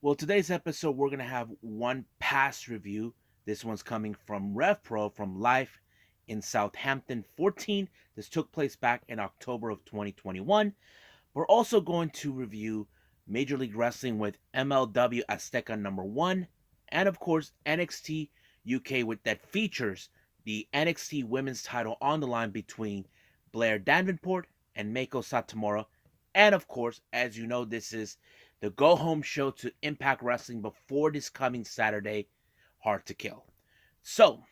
Well, today's episode, we're going to have one pass review. This one's coming from RevPro from Life in Southampton 14. This took place back in October of 2021. We're also going to review Major League Wrestling with MLW Azteca number 1, and of course, NXT UK with that features the NXT women's title on the line between Blair Davenport and Meiko Satomura. And of course, as you know, this is the go home show to Impact Wrestling before this coming Saturday, Hard to Kill. So,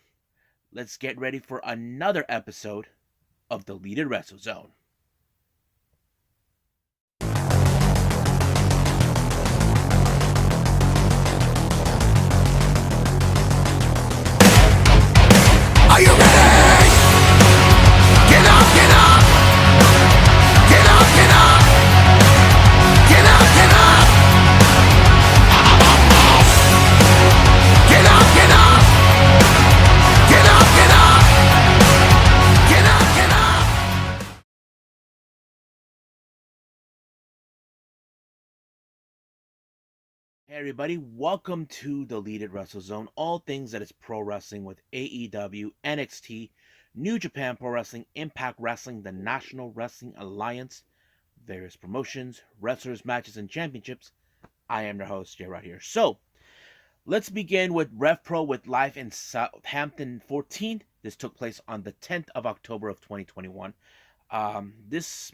let's get ready for another episode of the Deleted Wrestle Zone. Are you ready? Get up, get up! Get up, get up! Get up, get up! Get up, get up! Get up, get up! Get up, get up! Hey everybody, welcome to the Deleted Wrestle Zone. All things that is pro wrestling with AEW, NXT, New Japan Pro Wrestling, Impact Wrestling, the National Wrestling Alliance, various promotions, wrestlers, matches, and championships. I am your host, Jay, right here. So, let's begin with RevPro with Life in Southampton 14. This took place on the 10th of October of 2021. There's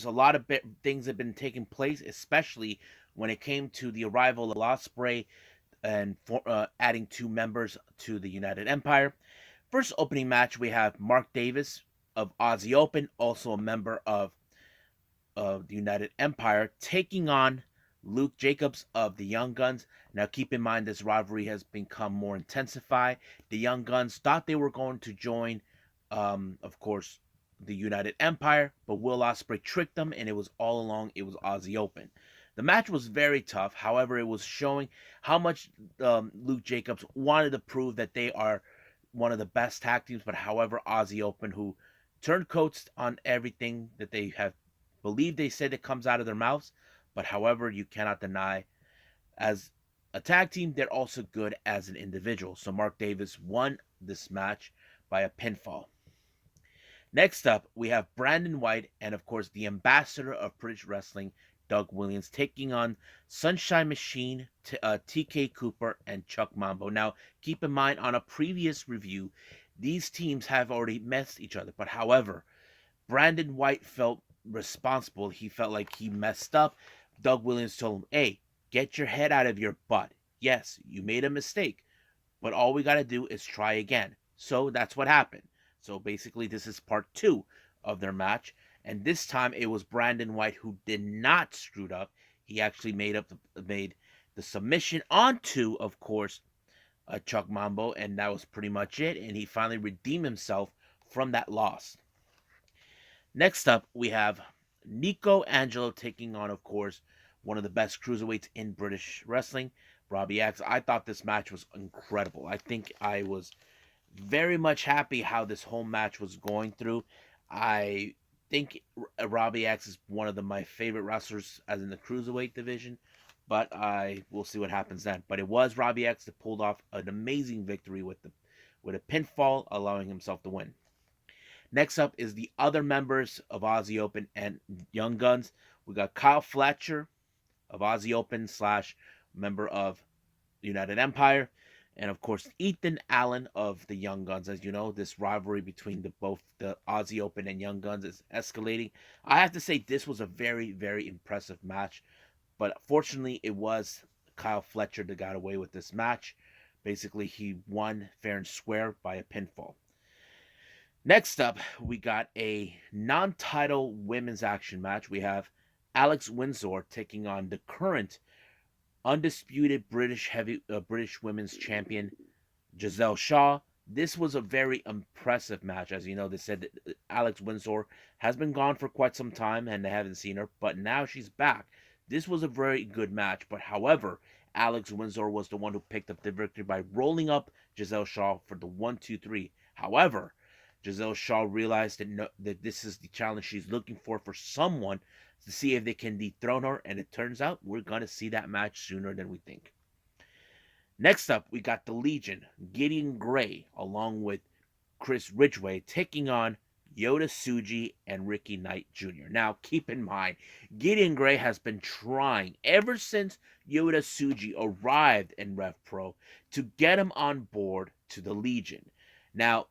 a lot of things that have been taking place, especially when it came to the arrival of Ospreay and adding two members to the United Empire. First opening match, we have Mark Davis of Aussie Open, also a member of the United Empire, taking on Luke Jacobs of the Young Guns. Now, keep in mind, this rivalry has become more intensified. The Young Guns thought they were going to join, of course, the United Empire, but Will Ospreay tricked them, and it was all along, it was Aussie Open. The match was very tough. However, it was showing how much Luke Jacobs wanted to prove that they are one of the best tag teams. But however, Aussie Open, who turned coats on everything that they have believed they said that comes out of their mouths. But however, you cannot deny, as a tag team, they're also good as an individual. So Mark Davis won this match by a pinfall. Next up, we have Brandon White and, of course, the ambassador of British Wrestling, Doug Williams, taking on Sunshine Machine, TK Cooper, and Chuck Mambo. Now, keep in mind, on a previous review, these teams have already met each other. But however, Brandon White felt responsible. He felt like he messed up. Doug Williams told him, hey, get your head out of your butt. Yes, you made a mistake, but all we got to do is try again. So that's what happened. So basically, this is part 2 of their match. And this time it was Brandon White who did not screw up. He actually made the submission onto, of course, Chuck Mambo, and that was pretty much it. And he finally redeemed himself from that loss. Next up, we have Nico Angelo taking on, of course, one of the best cruiserweights in British wrestling, Robbie X. I thought this match was incredible. I think I was very much happy how this whole match was going through. I think Robbie X is one of my favorite wrestlers as in the cruiserweight division, but I will see what happens then. But it was Robbie X that pulled off an amazing victory with a pinfall, allowing himself to win. Next up is the other members of Aussie Open and Young Guns. We got Kyle Fletcher of Aussie Open / member of United Empire. And of course, Ethan Allen of the Young Guns. As you know, this rivalry between both the Aussie Open and Young Guns is escalating. I have to say, this was a very, very impressive match. But fortunately, it was Kyle Fletcher that got away with this match. Basically, he won fair and square by a pinfall. Next up, we got a non-title women's action match. We have Alex Windsor taking on the current undisputed British women's champion, Giselle Shaw. This was a very impressive match. As you know, they said that Alex Windsor has been gone for quite some time and they haven't seen her, but now she's back. This was a very good match, but however, Alex Windsor was the one who picked up the victory by rolling up Giselle Shaw for the 1-2-3. However, Giselle Shaw realized that that this is the challenge she's looking for someone to see if they can dethrone her, and it turns out we're gonna see that match sooner than we think. Next up, we got the Legion, Gideon Gray, along with Chris Ridgway, taking on Yota Tsuji and Ricky Knight Jr. Now, keep in mind, Gideon Gray has been trying ever since Yota Tsuji arrived in RevPro to get him on board to the Legion. Now,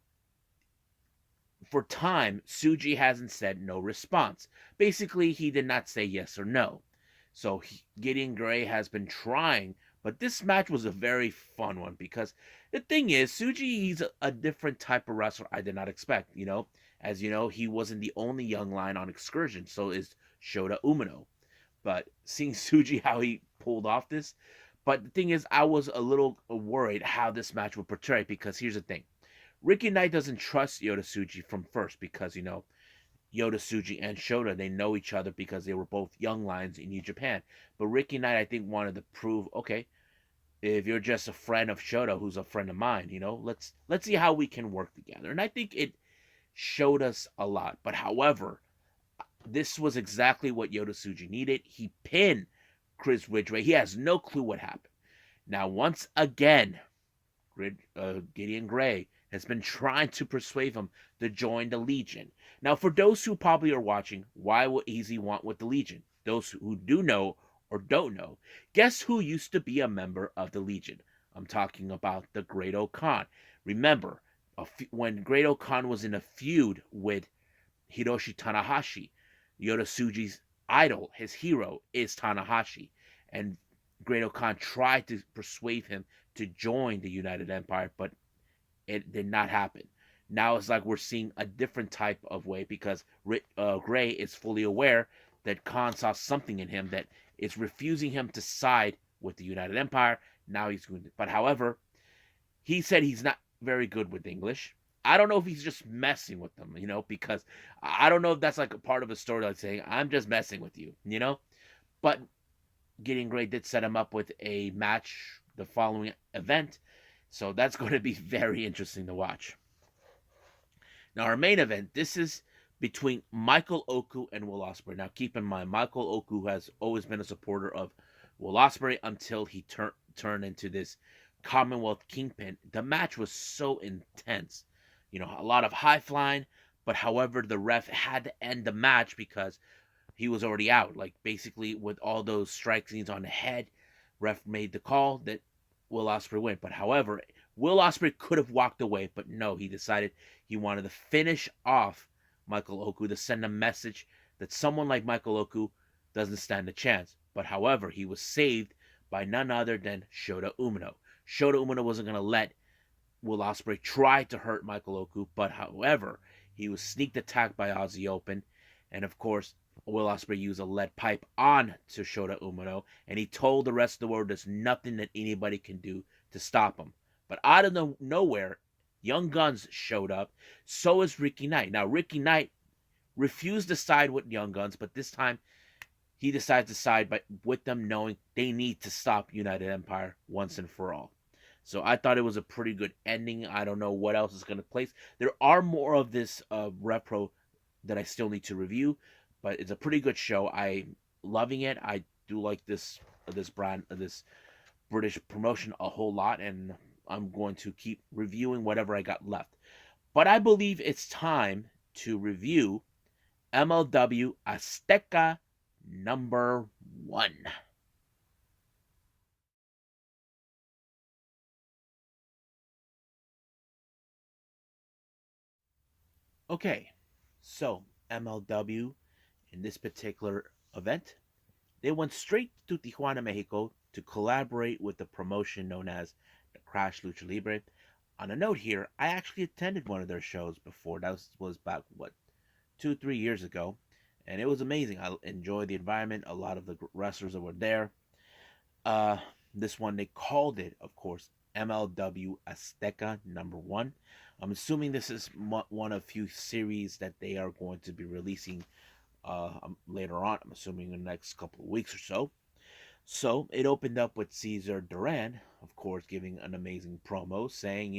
for time, Tsuji hasn't said no response. Basically, he did not say yes or no. So Gideon Gray has been trying, but this match was a very fun one because the thing is, Tsuji, he's a different type of wrestler I did not expect. As you know, he wasn't the only young lion on Excursion, so is Shota Umino. But seeing Tsuji how he pulled off this, but the thing is, I was a little worried how this match would portray because here's the thing. Ricky Knight doesn't trust Yota Tsuji from first because, Yota Tsuji and Shota, they know each other because they were both young lions in New Japan. But Ricky Knight, I think, wanted to prove, okay, if you're just a friend of Shota, who's a friend of mine, let's see how we can work together. And I think it showed us a lot. But however, this was exactly what Yota Tsuji needed. He pinned Chris Ridgway. He has no clue what happened. Now, once again, Gideon Gray has been trying to persuade him to join the Legion. Now, for those who probably are watching, why would Easy want with the Legion? Those who do know or don't know, guess who used to be a member of the Legion? I'm talking about the Great Khan. Remember, when Great Khan was in a feud with Hiroshi Tanahashi, Yota Tsuji's idol, his hero, is Tanahashi. And Great Khan tried to persuade him to join the United Empire, but it did not happen. Now it's like we're seeing a different type of way because Gray is fully aware that Khan saw something in him that is refusing him to side with the United Empire. Now he's going to, but however, he said he's not very good with English. I don't know if he's just messing with them, because I don't know if that's like a part of a story, like saying, I'm just messing with you. But Gideon Gray did set him up with a match the following event. So that's going to be very interesting to watch. Now, our main event, this is between Michael Oku and Will Ospreay. Now, keep in mind, Michael Oku has always been a supporter of Will Ospreay until he turned into this Commonwealth Kingpin. The match was so intense. A lot of high flying, but however, the ref had to end the match because he was already out. Like, basically, with all those strike scenes on the head, ref made the call that Will Ospreay win. But however, Will Ospreay could have walked away, but no, he decided he wanted to finish off Michael Oku to send a message that someone like Michael Oku doesn't stand a chance. But however, he was saved by none other than Shota Umino. Shota Umino wasn't going to let Will Ospreay try to hurt Michael Oku, but however, he was sneak attacked by Aussie Open, and of course, Will Ospreay used a lead pipe on to Shota Umino, and he told the rest of the world there's nothing that anybody can do to stop him. But out of nowhere, Young Guns showed up. So is Ricky Knight. Now, Ricky Knight refused to side with Young Guns, but this time he decides to side with them, knowing they need to stop United Empire once and for all. So I thought it was a pretty good ending. I don't know what else is going to place. There are more of this RevPro that I still need to review, but it's a pretty good show. I'm loving it. I do like this brand, this British promotion a whole lot, and I'm going to keep reviewing whatever I got left. But I believe it's time to review MLW Azteca number 1. Okay, so MLW in this particular event, they went straight to Tijuana, Mexico to collaborate with the promotion known as the Crash Lucha Libre. On a note here, I actually attended one of their shows before. That was back, 2-3 years ago, and it was amazing. I enjoyed the environment. A lot of the wrestlers that were there. Uh, this one, they called it, of course, MLW Azteca number 1. I'm assuming this is one of few series that they are going to be releasing later on. I'm assuming in the next couple of weeks or so. So it opened up with Cesar Duran, of course, giving an amazing promo saying,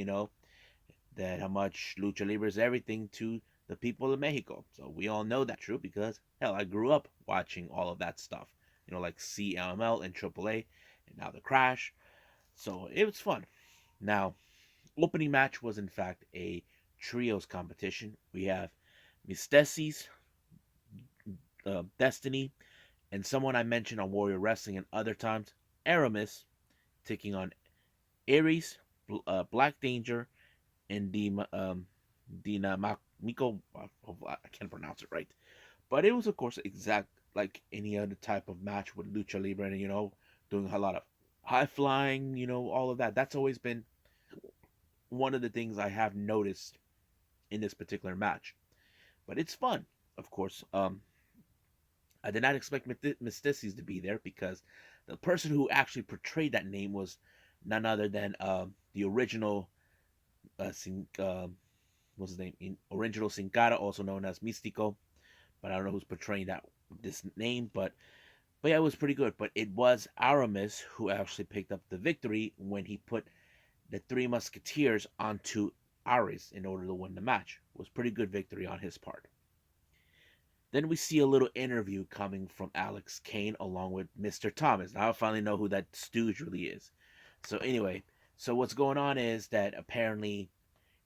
that how much lucha libre is everything to the people of Mexico. So we all know that true because hell, I grew up watching all of that stuff. Like CML and AAA, and now the Crash. So it was fun. Now, opening match was in fact a trios competition. We have Mysticis, Destiny, and someone I mentioned on Warrior Wrestling and other times, Aramis, taking on Aries, Black Danger, and Dina Miko. I can't pronounce it right, but it was of course exact like any other type of match with lucha libre, and doing a lot of high flying, all of that. That's always been one of the things I have noticed in this particular match. But it's fun, of course. I did not expect Mysticis to be there because the person who actually portrayed that name was none other than the original what's his name? Original Sin Cara, also known as Mystico. But I don't know who's portraying this name. But yeah, it was pretty good. But it was Aramis who actually picked up the victory when he put the Three Musketeers onto Ares in order to win the match. It was pretty good victory on his part. Then we see a little interview coming from Alex Kane along with Mr. Thomas. Now I finally know who that stooge really is. So anyway, so what's going on is that apparently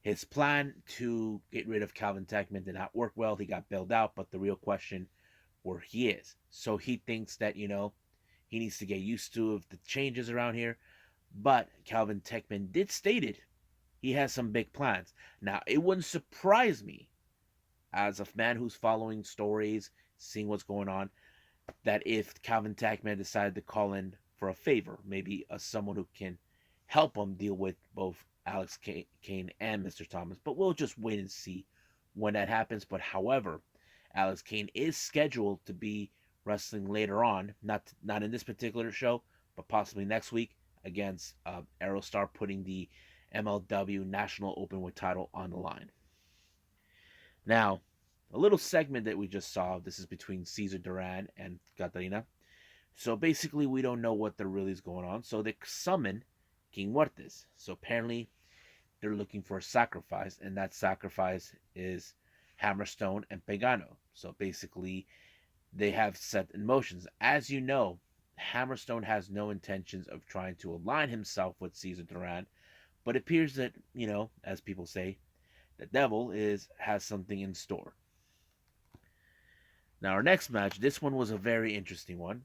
his plan to get rid of Calvin Techman did not work well. He got bailed out, but the real question where he is. So he thinks that, he needs to get used to the changes around here. But Calvin Techman did stated he has some big plans. Now, it wouldn't surprise me as a man who's following stories, seeing what's going on, that if Calvin Techman decided to call in for a favor, maybe someone who can help him deal with both Alex Kane and Mr. Thomas. But we'll just wait and see when that happens. But however, Alex Kane is scheduled to be wrestling later on, not in this particular show, but possibly next week against Aerostar, putting the MLW National Openweight title on the line. Now, a little segment that we just saw. This is between Cesar Duran and Catarina. So basically, we don't know what the really is going on. So they summon King Muertes. So apparently, they're looking for a sacrifice, and that sacrifice is Hammerstone and Pagano. So basically, they have set in motions. As you know, Hammerstone has no intentions of trying to align himself with Cesar Duran, but it appears that, as people say, the devil has something in store. Now, our next match, this one was a very interesting one.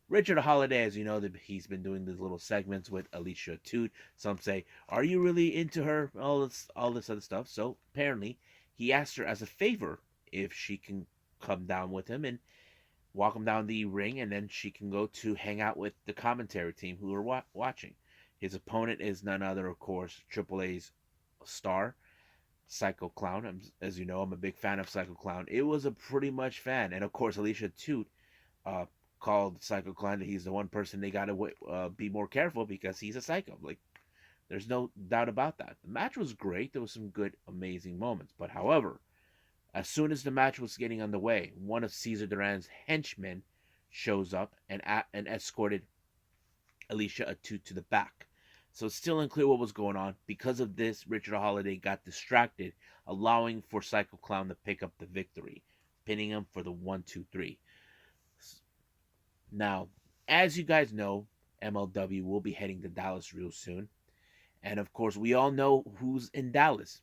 Richard Holiday, as you know, he's been doing these little segments with Alicia Toot. Some say, "Are you really into her?" All this other stuff. So apparently, he asked her as a favor if she can come down with him and walk him down the ring, and then she can go to hang out with the commentary team who are watching. His opponent is none other, of course, AAA's star, Psycho Clown. As you know, I'm a big fan of Psycho Clown. It was a pretty much fan, and of course, Alicia Toot called Psycho Clown that he's the one person they gotta be more careful because he's a psycho. Like, there's no doubt about that. The match was great. There was some good, amazing moments. But however, as soon as the match was getting underway, one of Cesar Duran's henchmen shows up and escorted Alicia Toot to the back. So it's still unclear what was going on. Because of this, Richard Holiday got distracted, allowing for Psycho Clown to pick up the victory, pinning him for the 1-2-3. Now, as you guys know, MLW will be heading to Dallas real soon. And of course, we all know who's in Dallas.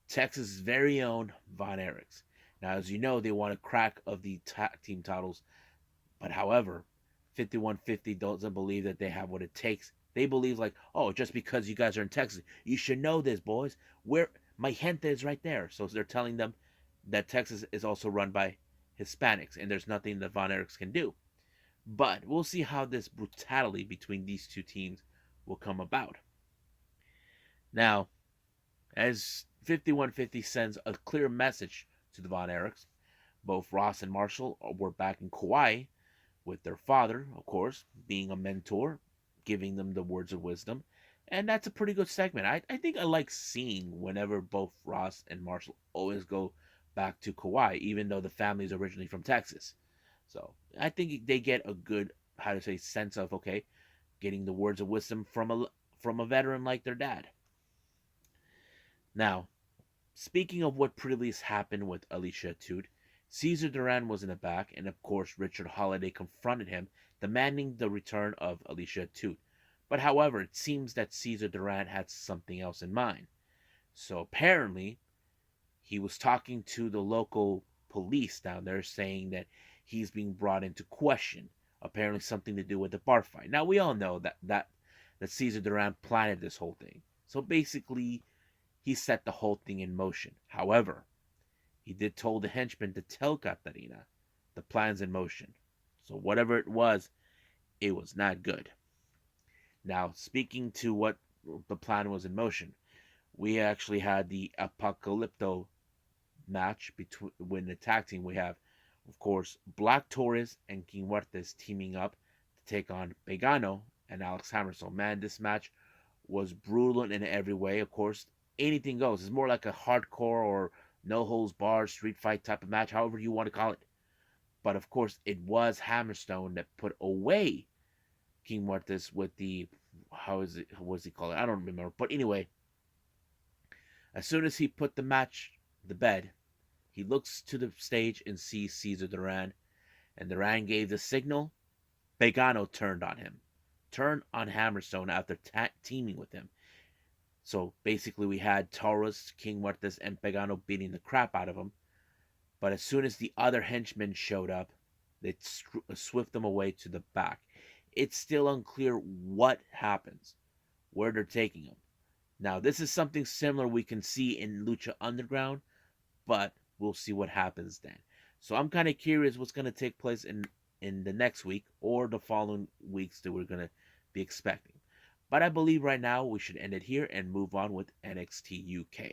Texas' very own Von Erichs. Now, as you know, they want a crack of the tag team titles. But however, 5150 doesn't believe that they have what it takes. They believe like, oh, just because you guys are in Texas, you should know this, boys. Where my gente is right there. So they're telling them that Texas is also run by Hispanics, and there's nothing that Von Erichs can do. But we'll see how this brutality between these two teams will come about. Now, as 5150 sends a clear message to the Von Erichs, both Ross and Marshall were back in Kauai with their father, of course, being a mentor, giving them the words of wisdom. And that's a pretty good segment. I think I like seeing whenever both Ross and Marshall always go back to Kauai, even though the family is originally from Texas. So I think they get a good, sense of, okay, getting the words of wisdom from a veteran like their dad. Now, speaking of what previously happened with Alicia Atout, Caesar Duran was in the back, and of course Richard Holiday confronted him, demanding the return of Alicia Atout. But however, it seems that Caesar Duran had something else in mind. So apparently, he was talking to the local police down there, saying that he's being brought into question. Apparently, something to do with the bar fight. Now we all know that Caesar Duran planned this whole thing. So basically, he set the whole thing in motion. However, he did told the henchman to tell Katarina the plan's in motion. So whatever it was not good. Now, speaking to what the plan was in motion, we actually had the Apocalypto match between the tag team. We have, of course, Black Taurus and King Huertas teaming up to take on Pagano and Alex Hammerstone. Man, this match was brutal in every way. Of course, anything goes. It's more like a hardcore or no holds barred street fight type of match, however you want to call it. But of course, it was Hammerstone that put away King Muertes with the what does he call it? I don't remember. But anyway, as soon as he put the match to bed, he looks to the stage and sees Caesar Duran, and Duran gave the signal. Pagano turned on him, turned on Hammerstone after teaming with him. So basically, we had Taurus, King Muertes, and Pagano beating the crap out of him. But as soon as the other henchmen showed up, they swift them away to the back. It's still unclear what happens, where they're taking them. Now, this is something similar we can see in Lucha Underground, but we'll see what happens then. So I'm kind of curious what's going to take place in the next week or the following weeks that we're going to be expecting. But I believe right now we should end it here and move on with NXT UK.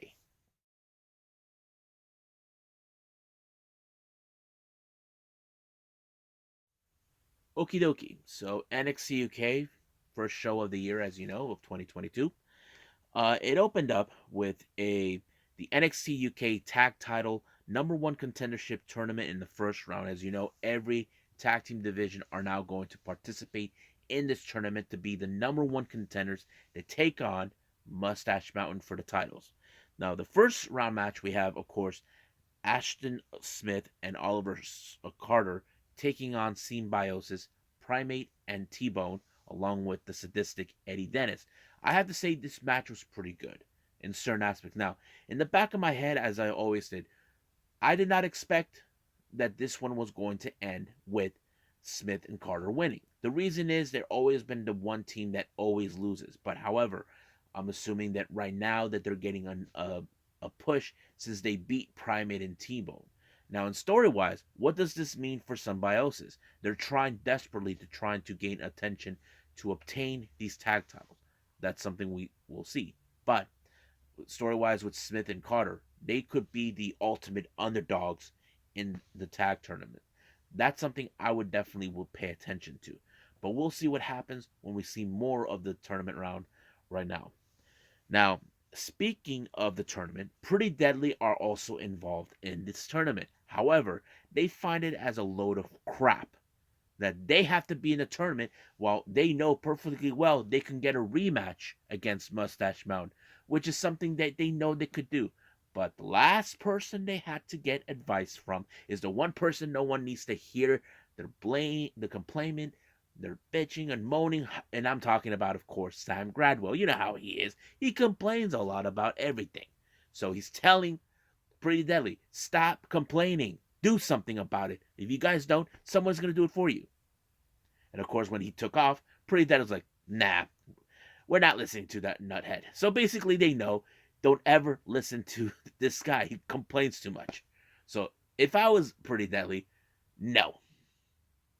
Okie dokie. So NXT UK, first show of the year, as you know, of 2022. It opened up with the NXT UK Tag Title #1 Contendership Tournament in the first round. As you know, every tag team division are now going to participate in this tournament to be the #1 contenders that take on Mustache Mountain for the titles. Now, the first round match we have, of course, Ashton Smith and Oliver Carter taking on Symbiosis, Primate, and T-Bone, along with the sadistic Eddie Dennis. I have to say this match was pretty good in certain aspects. Now, in the back of my head, as I always did, I did not expect that this one was going to end with Smith and Carter winning. The reason is they've always been the one team that always loses. But however, I'm assuming that right now that they're getting a push since they beat Primate and T-Bone. Now, in story-wise, what does this mean for Symbiosis? They're trying desperately to gain attention to obtain these tag titles. That's something we will see. But story-wise, with Smith and Carter, they could be the ultimate underdogs in the tag tournament. That's something I would definitely will pay attention to. But we'll see what happens when we see more of the tournament round right now. Now, speaking of the tournament, Pretty Deadly are also involved in this tournament. However, they find it as a load of crap that they have to be in the tournament while they know perfectly well they can get a rematch against Mustache Mountain, which is something that they know they could do. But the last person they had to get advice from is the one person no one needs to hear their blame, the complaint, their bitching and moaning. And I'm talking about, of course, Sam Gradwell. You know how he is. He complains a lot about everything. So he's telling Pretty Deadly, stop complaining. Do something about it. If you guys don't, someone's going to do it for you. And of course, when he took off, Pretty Deadly was like, nah, we're not listening to that nuthead. So basically, they know, don't ever listen to this guy. He complains too much. So if I was Pretty Deadly, no,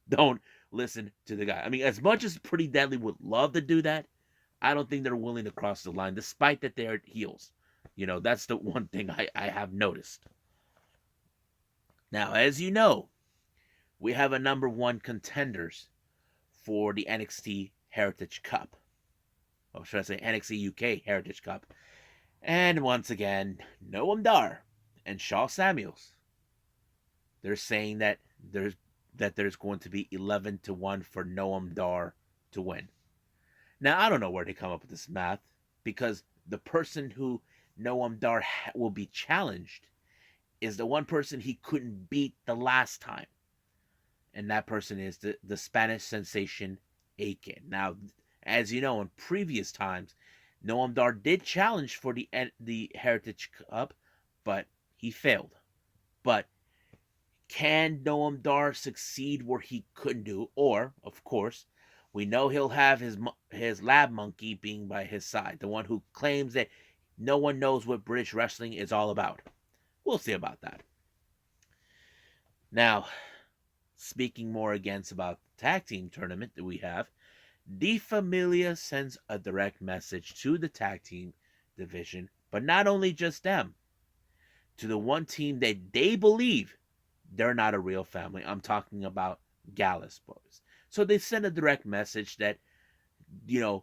don't listen to the guy. I mean, as much as Pretty Deadly would love to do that, I don't think they're willing to cross the line, despite that they're heels. You know, that's the one thing I have noticed. Now, as you know, we have a #1 contenders for the NXT Heritage Cup. Or should I say NXT UK Heritage Cup. And once again, Noam Dar and Shaw Samuels. They're saying that there's going to be 11-1 for Noam Dar to win. Now, I don't know where they come up with this math, because the person who Noam Dar will be challenged is the one person he couldn't beat the last time, and that person is the Spanish sensation Aiken. Now, as you know, in previous times, Noam Dar did challenge for the Heritage Cup, but he failed. But can Noam Dar succeed where he couldn't do? Or, of course, we know he'll have his lab monkey being by his side, the one who claims that no one knows what British wrestling is all about. We'll see about that. Now, speaking more against about the tag team tournament that we have, De Familia sends a direct message to the tag team division, but not only just them, to the one team that they believe they're not a real family. I'm talking about Gallus Boys. So they send a direct message that, you know,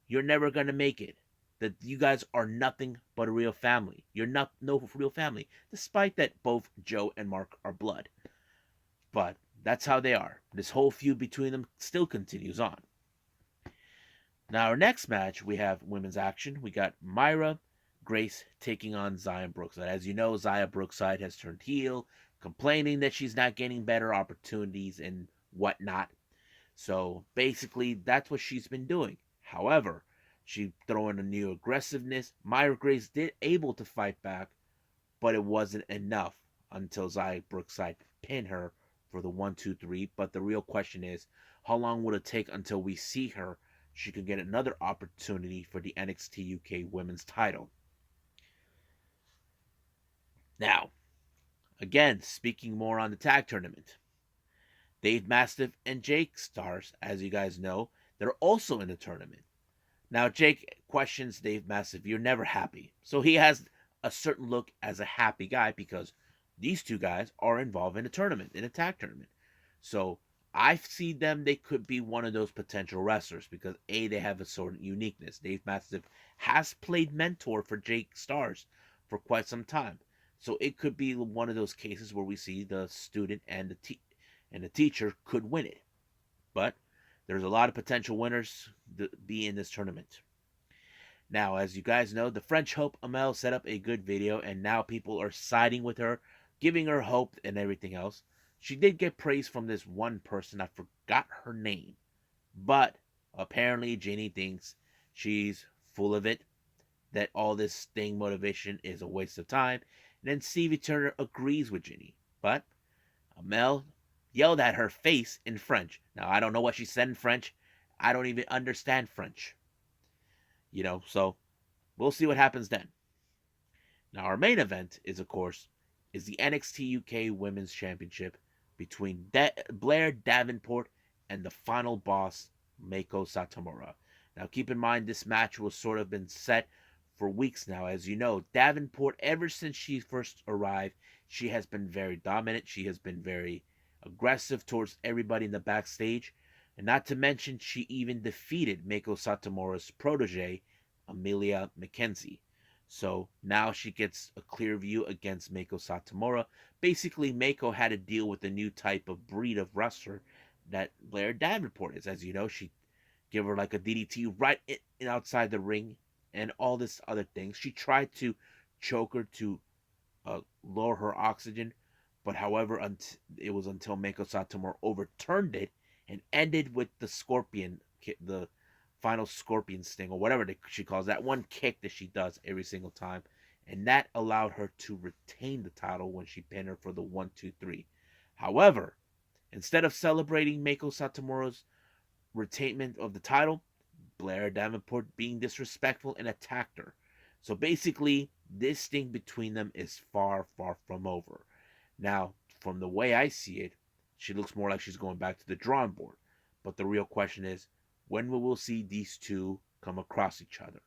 you're never going to make it. That you guys are nothing but a real family. You're not no real family, despite that both Joe and Mark are blood. But that's how they are. This whole feud between them still continues on. Now, our next match, we have women's action. We got Myra Grace taking on Zaya Brookside. As you know, Zaya Brookside has turned heel, complaining that she's not getting better opportunities and whatnot. So basically, that's what she's been doing. However, she throwing a new aggressiveness. Myra Grace did able to fight back, but it wasn't enough until Zaya Brookside pinned her for the 1-2-3. But the real question is, how long will it take until we see her? She could get another opportunity for the NXT UK Women's title. Now, again, speaking more on the tag tournament, Dave Mastiff and Jake Stars, as you guys know, they're also in the tournament. Now, Jake questions Dave Mastiff, you're never happy. So he has a certain look as a happy guy because these two guys are involved in a tournament, in a tag tournament. So I see them, they could be one of those potential wrestlers because A, they have a sort of uniqueness. Dave Mastiff has played mentor for Jake Stars for quite some time. So it could be one of those cases where we see the student and the teacher could win it. But there's a lot of potential winners to be in this tournament. Now, as you guys know, the French Hope Amel set up a good video, and now people are siding with her, giving her hope and everything else. She did get praise from this one person. I forgot her name. But apparently Ginny thinks she's full of it, that all this Sting motivation is a waste of time. And then Stevie Turner agrees with Ginny. But Amel yelled at her face in French. Now, I don't know what she said in French. I don't even understand French. So we'll see what happens then. Now, our main event is, of course, is the NXT UK Women's Championship between Blair Davenport and the final boss, Meiko Satomura. Now, keep in mind, this match was sort of been set for weeks now. As you know, Davenport, ever since she first arrived, she has been very dominant. She has been very aggressive towards everybody in the backstage. And not to mention, she even defeated Meiko Satomura's protege, Amelia McKenzie. So now she gets a clear view against Meiko Satomura. Basically, Meiko had to deal with a new type of breed of wrestler that Blair Davenport is. As you know, she gave her like a DDT right in outside the ring and all this other things. She tried to choke her to lower her oxygen, but however, it was until Meiko Satomura overturned it and ended with the scorpion, the final scorpion sting, or whatever she calls that one kick that she does every single time. And that allowed her to retain the title when she pinned her for the 1-2-3. However, instead of celebrating Meiko Satomura's retainment of the title, Blair Davenport being disrespectful and attacked her. So basically, this thing between them is far, far from over. Now, from the way I see it, she looks more like she's going back to the drawing board. But the real question is, when will we see these two come across each other?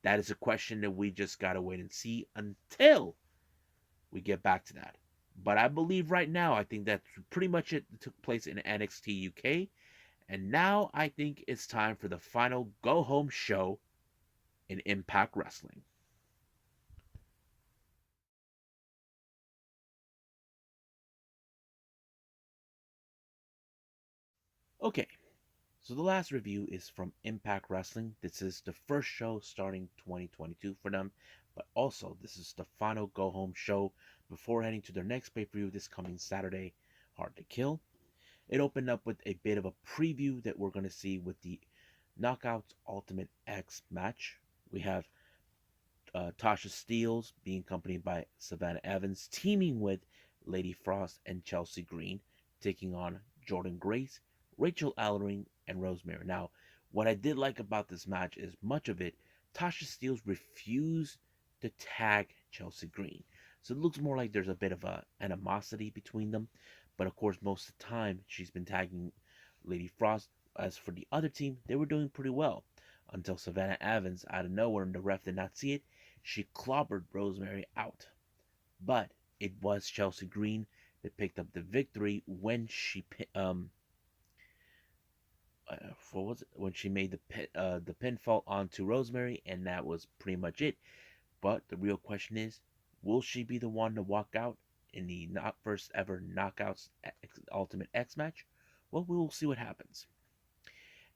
That is a question that we just gotta wait and see until we get back to that. But I believe right now, I think that's pretty much it that took place in NXT UK. And now I think it's time for the final go-home show in Impact Wrestling. Okay, So the last review is from Impact Wrestling. This is the first show starting 2022 for them, but also this is the final go home show before heading to their next pay-per-view this coming Saturday, Hard to Kill. It opened up with a bit of a preview that we're going to see with the Knockouts Ultimate X match. We have Tasha Steeles being accompanied by Savannah Evans, teaming with Lady Frost and Chelsea Green, taking on Jordan Grace, Rachel Ellering, and Rosemary. Now, what I did like about this match is much of it, Tasha Steeles refused to tag Chelsea Green. So it looks more like there's a bit of a animosity between them. But of course, most of the time, she's been tagging Lady Frost. As for the other team, they were doing pretty well until Savannah Evans, out of nowhere, and the ref did not see it, she clobbered Rosemary out. But it was Chelsea Green that picked up the victory when she when she made the pinfall onto Rosemary, and that was pretty much it. But the real question is, will she be the one to walk out in the not first ever Knockouts Ultimate X match? Well, we will see what happens.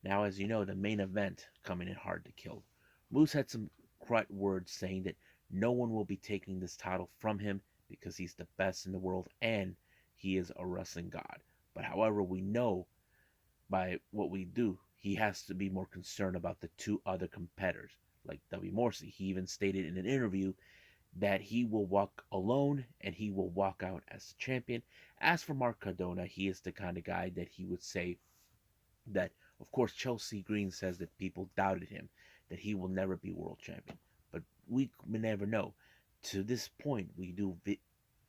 Now, as you know, the main event coming in Hard to Kill. Moose had some quiet words saying that no one will be taking this title from him because he's the best in the world and he is a wrestling god. But however, we know by what we do, he has to be more concerned about the two other competitors, like W. Morrissey. He even stated in an interview that he will walk alone and he will walk out as the champion. As for Mark Cardona, he is the kind of guy that he would say that, of course, Chelsea Green says that people doubted him, that he will never be world champion. But we never know. To this point, we do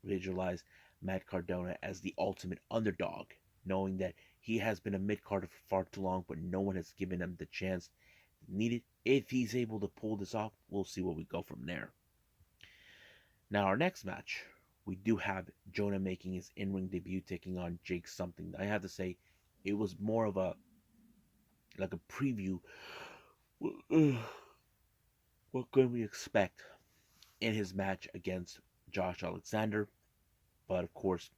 visualize Matt Cardona as the ultimate underdog, knowing that he has been a mid carder for far too long, but no one has given him the chance needed. If he's able to pull this off, we'll see where we go from there. Now, our next match, we do have Jonah making his in-ring debut, taking on Jake something. I have to say, it was more of a like a preview. What can we expect in his match against Josh Alexander? But of course,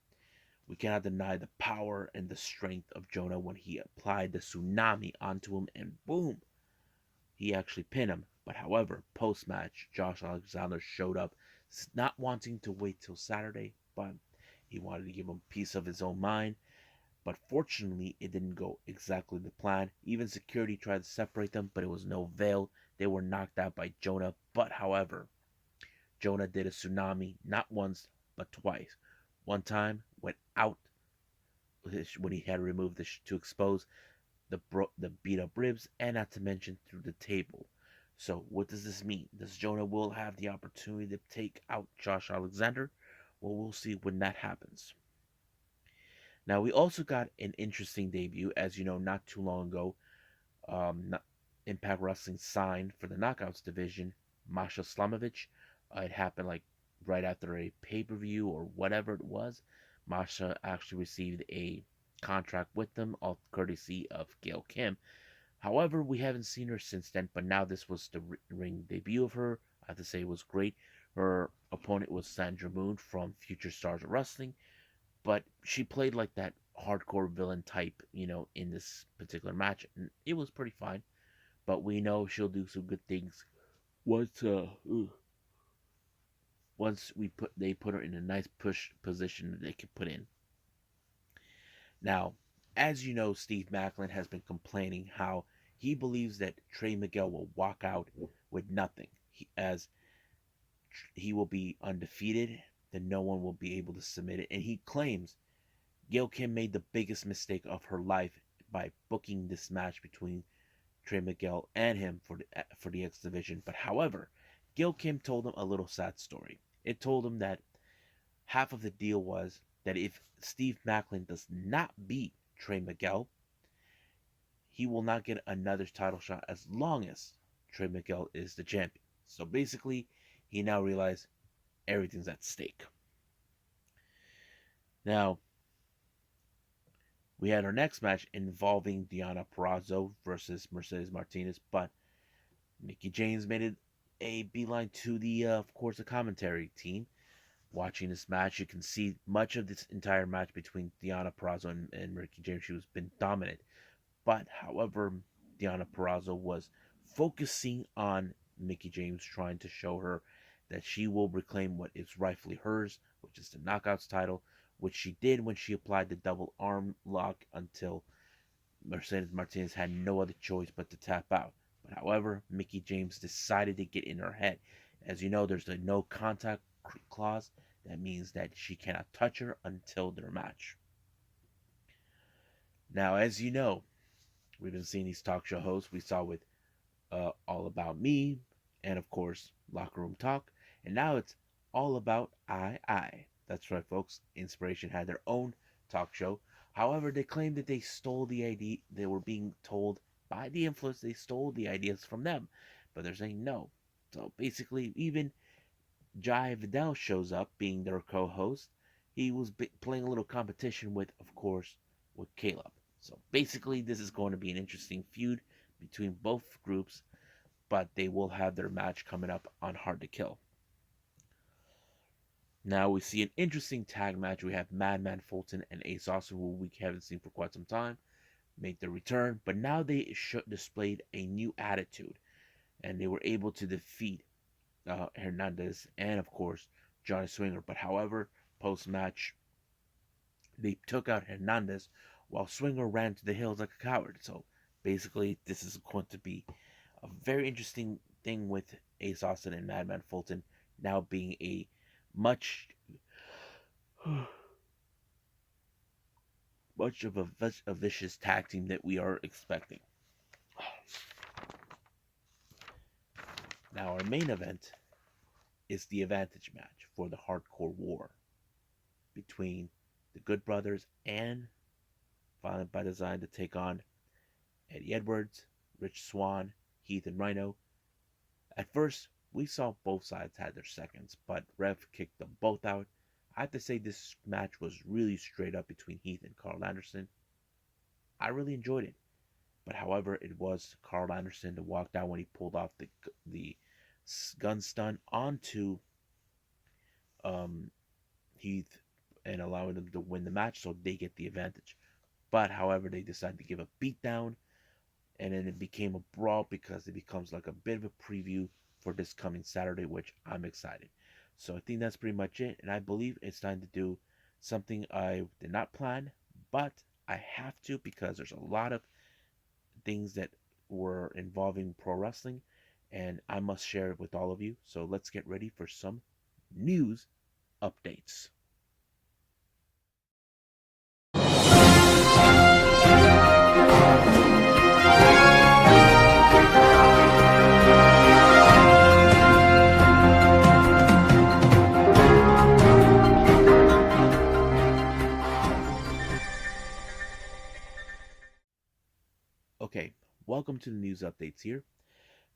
we cannot deny the power and the strength of Jonah when he applied the tsunami onto him, and boom, he actually pinned him. But however, post match, Josh Alexander showed up, not wanting to wait till Saturday, but he wanted to give him a piece of his own mind. But fortunately, it didn't go exactly the plan. Even security tried to separate them, but it was no avail. They were knocked out by Jonah. But however, Jonah did a tsunami not once, but twice. One time went out when he had removed to expose the beat up ribs, and not to mention through the table. So what does this mean? Does Jonah will have the opportunity to take out Josh Alexander? Well, we'll see when that happens. Now, we also got an interesting debut, as you know, not too long ago. Impact Wrestling signed for the Knockouts division Masha Slamovich. It happened like right after a pay per view or whatever it was. Masha actually received a contract with them, all courtesy of Gail Kim. However, we haven't seen her since then, but now this was the ring debut of her. I have to say it was great. Her opponent was Sandra Moon from Future Stars of Wrestling, but she played like that hardcore villain type, in this particular match, and it was pretty fine. But we know she'll do some good things once they put her in a nice push position that they can put in. Now, as you know, Steve Macklin has been complaining how he believes that Trey Miguel will walk out with nothing, as he will be undefeated, then no one will be able to submit it, and he claims Gail Kim made the biggest mistake of her life by booking this match between Trey Miguel and him for the X Division. But however, Gail Kim told him a little sad story. It told him that half of the deal was that if Steve Macklin does not beat Trey Miguel, he will not get another title shot as long as Trey Miguel is the champion. So basically, he now realized everything's at stake. Now, we had our next match involving Deonna Purrazzo versus Mercedes Martinez, but Mickie James made it a beeline to of course, the commentary team. Watching this match, you can see much of this entire match between Deonna Purrazzo and Mickie James. She was been dominant, But however, Deonna Purrazzo was focusing on Mickey James, trying to show her that she will reclaim what is rightfully hers, which is the Knockouts title, which she did when she applied the double arm lock until Mercedes Martinez had no other choice but to tap out. But however, Mickey James decided to get in her head. As you know, there's a no contact clause. That means that she cannot touch her until their match. Now, as you know, we've been seeing these talk show hosts. We saw with All About Me, and of course, Locker Room Talk. And now it's All About I. That's right, folks. Inspiration had their own talk show. However, they claimed that they stole the idea. They were being told by the influence they stole the ideas from them. But they're saying no. So basically, even Jai Vidal shows up being their co host. He was playing a little competition with, of course, with Caleb. So basically, this is going to be an interesting feud between both groups, but they will have their match coming up on Hard to Kill. Now we see an interesting tag match. We have Madman Fulton and Ace Austin, who we haven't seen for quite some time, make their return, but now they displayed a new attitude, and they were able to defeat Hernandez and, of course, Johnny Swinger. But however, post match, they took out Hernandez while Swinger ran to the hills like a coward. So basically, this is going to be a very interesting thing with Ace Austin and Madman Fulton now being a much much of a vicious tag team that we are expecting. Now our main event is the advantage match for the Hardcore War between the Good Brothers and Violent by Design to take on Eddie Edwards, Rich Swann, Heath, and Rhino. At first, we saw both sides had their seconds, but Rev kicked them both out. I have to say this match was really straight up between Heath and Carl Anderson. I really enjoyed it, but however, it was Carl Anderson to walk down when he pulled off the gun stun onto um, Heath and allowing them to win the match, so they get the advantage. But however, they decide to give a beatdown, and then it became a brawl because it becomes like a bit of a preview for this coming Saturday, which I'm excited. So I think that's pretty much it, and I believe it's time to do something I did not plan, but I have to because there's a lot of things that were involving pro wrestling, and I must share it with all of you. So let's get ready for some news updates. Okay, welcome to the news updates here.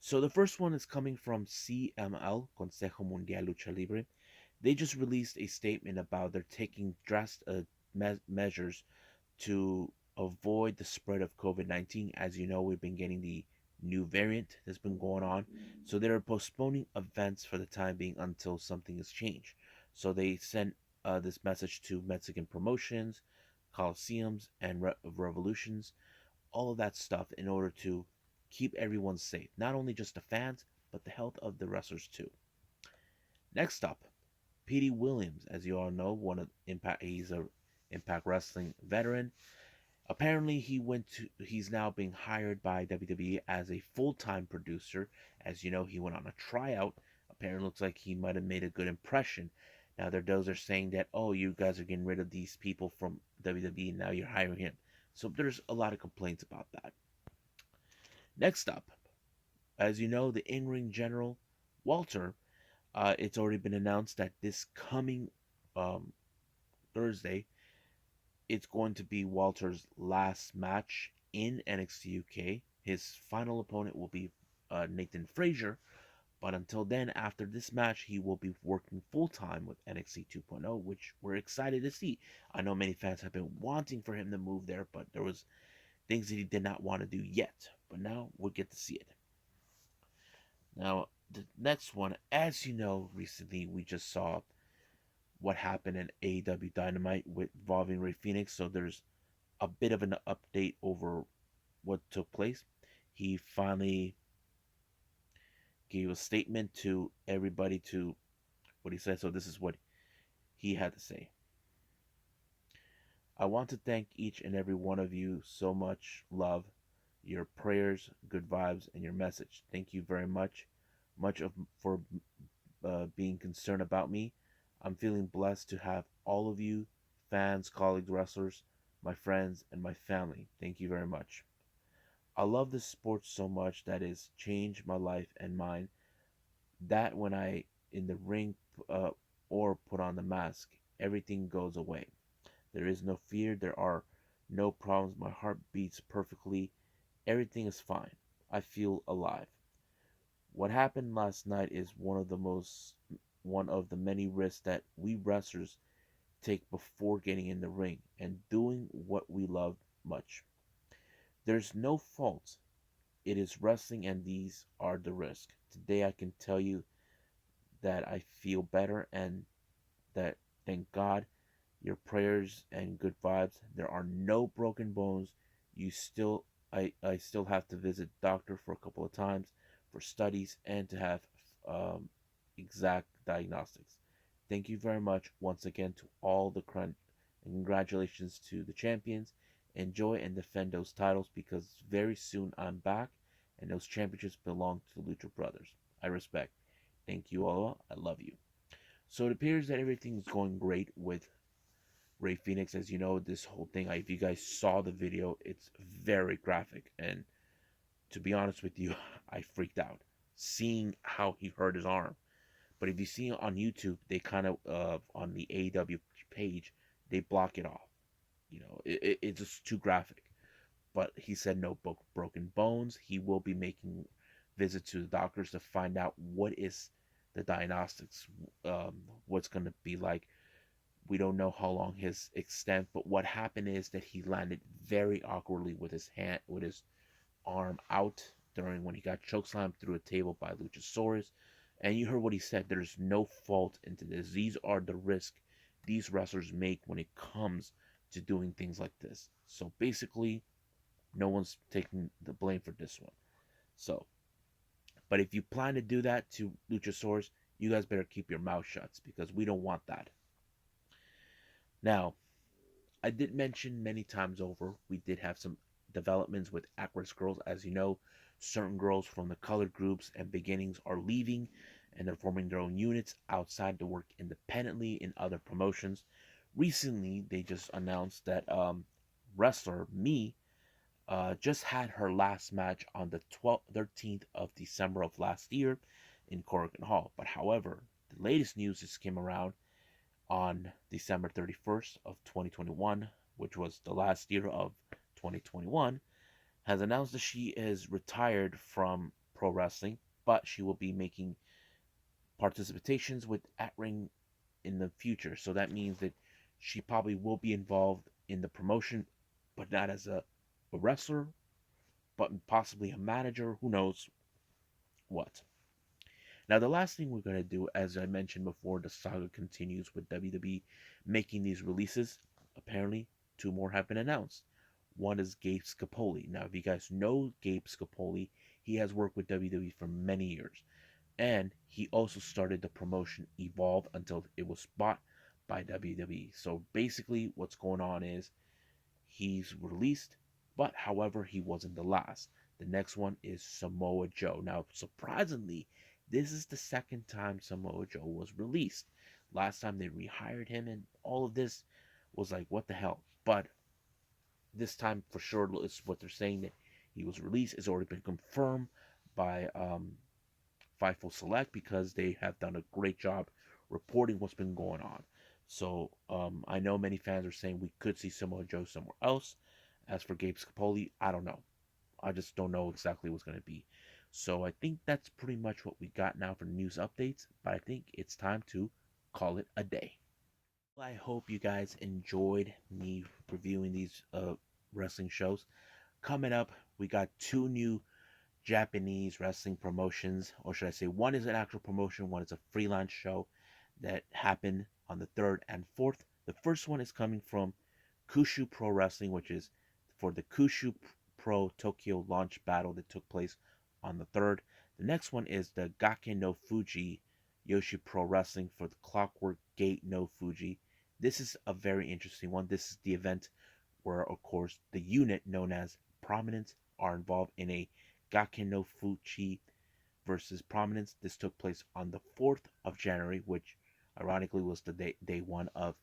So the first one is coming from CML, Consejo Mundial Lucha Libre. They just released a statement about they're taking drastic measures to avoid the spread of COVID-19. As you know, we've been getting the new variant that's been going on. So they're postponing events for the time being until something is changed. So they sent this message to Mexican promotions, Coliseums, and Revolutions, all of that stuff in order to keep everyone safe. Not only just the fans, but the health of the wrestlers too. Next up, Petey Williams, as you all know, he's a Impact Wrestling veteran. Apparently, he's now being hired by WWE as a full-time producer. As you know, he went on a tryout. Apparently, looks like he might have made a good impression. Now, those are saying that, oh, you guys are getting rid of these people from WWE, and now you're hiring him. So there's a lot of complaints about that. Next up, as you know, the in-ring general, Walter, it's already been announced that this coming Thursday, it's going to be Walter's last match in NXT UK. His final opponent will be Nathan Frazier, but until then, after this match, he will be working full-time with NXT 2.0, which we're excited to see. I know many fans have been wanting for him to move there, but there was things that he did not want to do yet. But now we'll get to see it. Now, the next one, as you know, recently we just saw what happened in AEW Dynamite involving Rey Fenix, so there's a bit of an update over what took place. He finally gave a statement to everybody to what he said. So this is what he had to say. I want to thank each and every one of you so much love, your prayers, good vibes, and your message. Thank you very much, much of for being concerned about me. I'm feeling blessed to have all of you, fans, colleagues, wrestlers, my friends, and my family. Thank you very much. I love this sport so much that it's changed my life and mine. That when I in the ring uh, or put on the mask, everything goes away. There is no fear. There are no problems. My heart beats perfectly. Everything is fine. I feel alive. What happened last night is one of the many risks that we wrestlers take before getting in the ring and doing what we love much. There's no fault. It is wrestling and these are the risks. Today I can tell you that I feel better and that thank God your prayers and good vibes. There are no broken bones. You still I still have to visit doctor for a couple of times for studies and to have um, exact diagnostics. Thank you very much once again to all the and congratulations to the champions. Enjoy and defend those titles because very soon I'm back and those championships belong to the Lucha Brothers. I respect. Thank you all. I love you. So it appears that everything's going great with Ray Phoenix. As you know, this whole thing, if you guys saw the video, it's very graphic. And to be honest with you, I freaked out seeing how he hurt his arm. But if you see on YouTube, they kind of, on the AEW page, they block it off. It's just too graphic. But he said no broken bones. He will be making visits to the doctors to find out what is the diagnostics, what's going to be like. We don't know how long his extent, but what happened is that he landed very awkwardly with his arm out during when he got chokeslammed through a table by Luchasaurus. And you heard what he said. There's no fault into this. These are the risks these wrestlers make when it comes to doing things like this. So basically, no one's taking the blame for this one. So, but if you plan to do that to Luchasaurus, you guys better keep your mouth shut because we don't want that. Now, I did mention many times over, we did have some developments with Aquas girls. As you know, certain girls from the colored groups and beginnings are leaving and they're forming their own units outside to work independently in other promotions. Recently, they just announced that wrestler Me just had her last match on the 13th of December of last year in Corrigan Hall. But however, the latest news just came around on December 31st of 2021, which was the last year of 2021, has announced that she is retired from pro wrestling, but she will be making participations with At Ring in the future. So that means that she probably will be involved in the promotion, but not as a wrestler, but possibly a manager. Who knows what? Now, the last thing we're going to do, as I mentioned before, the saga continues with WWE making these releases. Apparently, two more have been announced. One is Gabe Scapoli. Now, if you guys know Gabe Scapoli, he has worked with WWE for many years. And he also started the promotion Evolve until it was bought by WWE. So basically, what's going on is he's released, but however, he wasn't the last. The next one is Samoa Joe. Now, surprisingly, this is the second time Samoa Joe was released. Last time they rehired him, and all of this was like, what the hell? But this time, for sure, is what they're saying that he was released. It's already been confirmed by Fightful Select because they have done a great job reporting what's been going on. So I know many fans are saying we could see Samoa Joe somewhere else. As for Gabe Scapoli, I don't know. I just don't know exactly what's going to be. So I think that's pretty much what we got now for news updates. But I think it's time to call it a day. Well, I hope you guys enjoyed me reviewing these wrestling shows. Coming up, we got two new Japanese wrestling promotions, or should I say, one is an actual promotion, one is a freelance show that happened on the 3rd and 4th. The first one is coming from Kushu Pro Wrestling, which is for the Kushu RevPro Tokyo launch battle that took place on the 3rd. The next one is the Gake no Fuji Yoshi Pro Wrestling for the Clockwork Gate no Fuji. This is a very interesting one. This is the event where, of course, the unit known as Prominence are involved in a Gake no Fuji versus Prominence. This took place on the 4th of January, which ironically was the day one of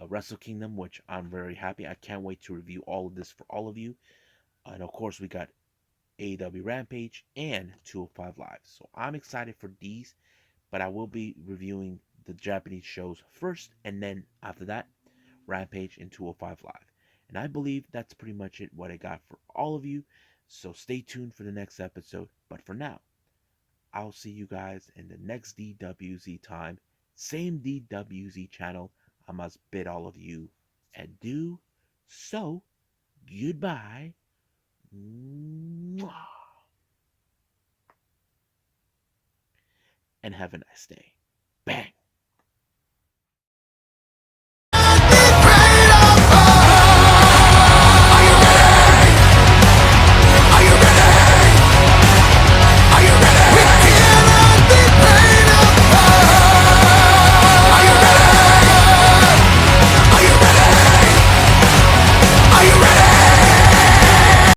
Wrestle Kingdom, which I'm very happy. I can't wait to review all of this for all of you. And of course, we got AEW Rampage and 205 Live. So I'm excited for these, but I will be reviewing the Japanese shows first, and then after that, Rampage and 205 Live. And I believe that's pretty much it, what I got for all of you. So stay tuned for the next episode. But for now, I'll see you guys in the next DWZ time. Same DWZ channel. I must bid all of you adieu. So, goodbye. Mwah. And have a nice day. Bang.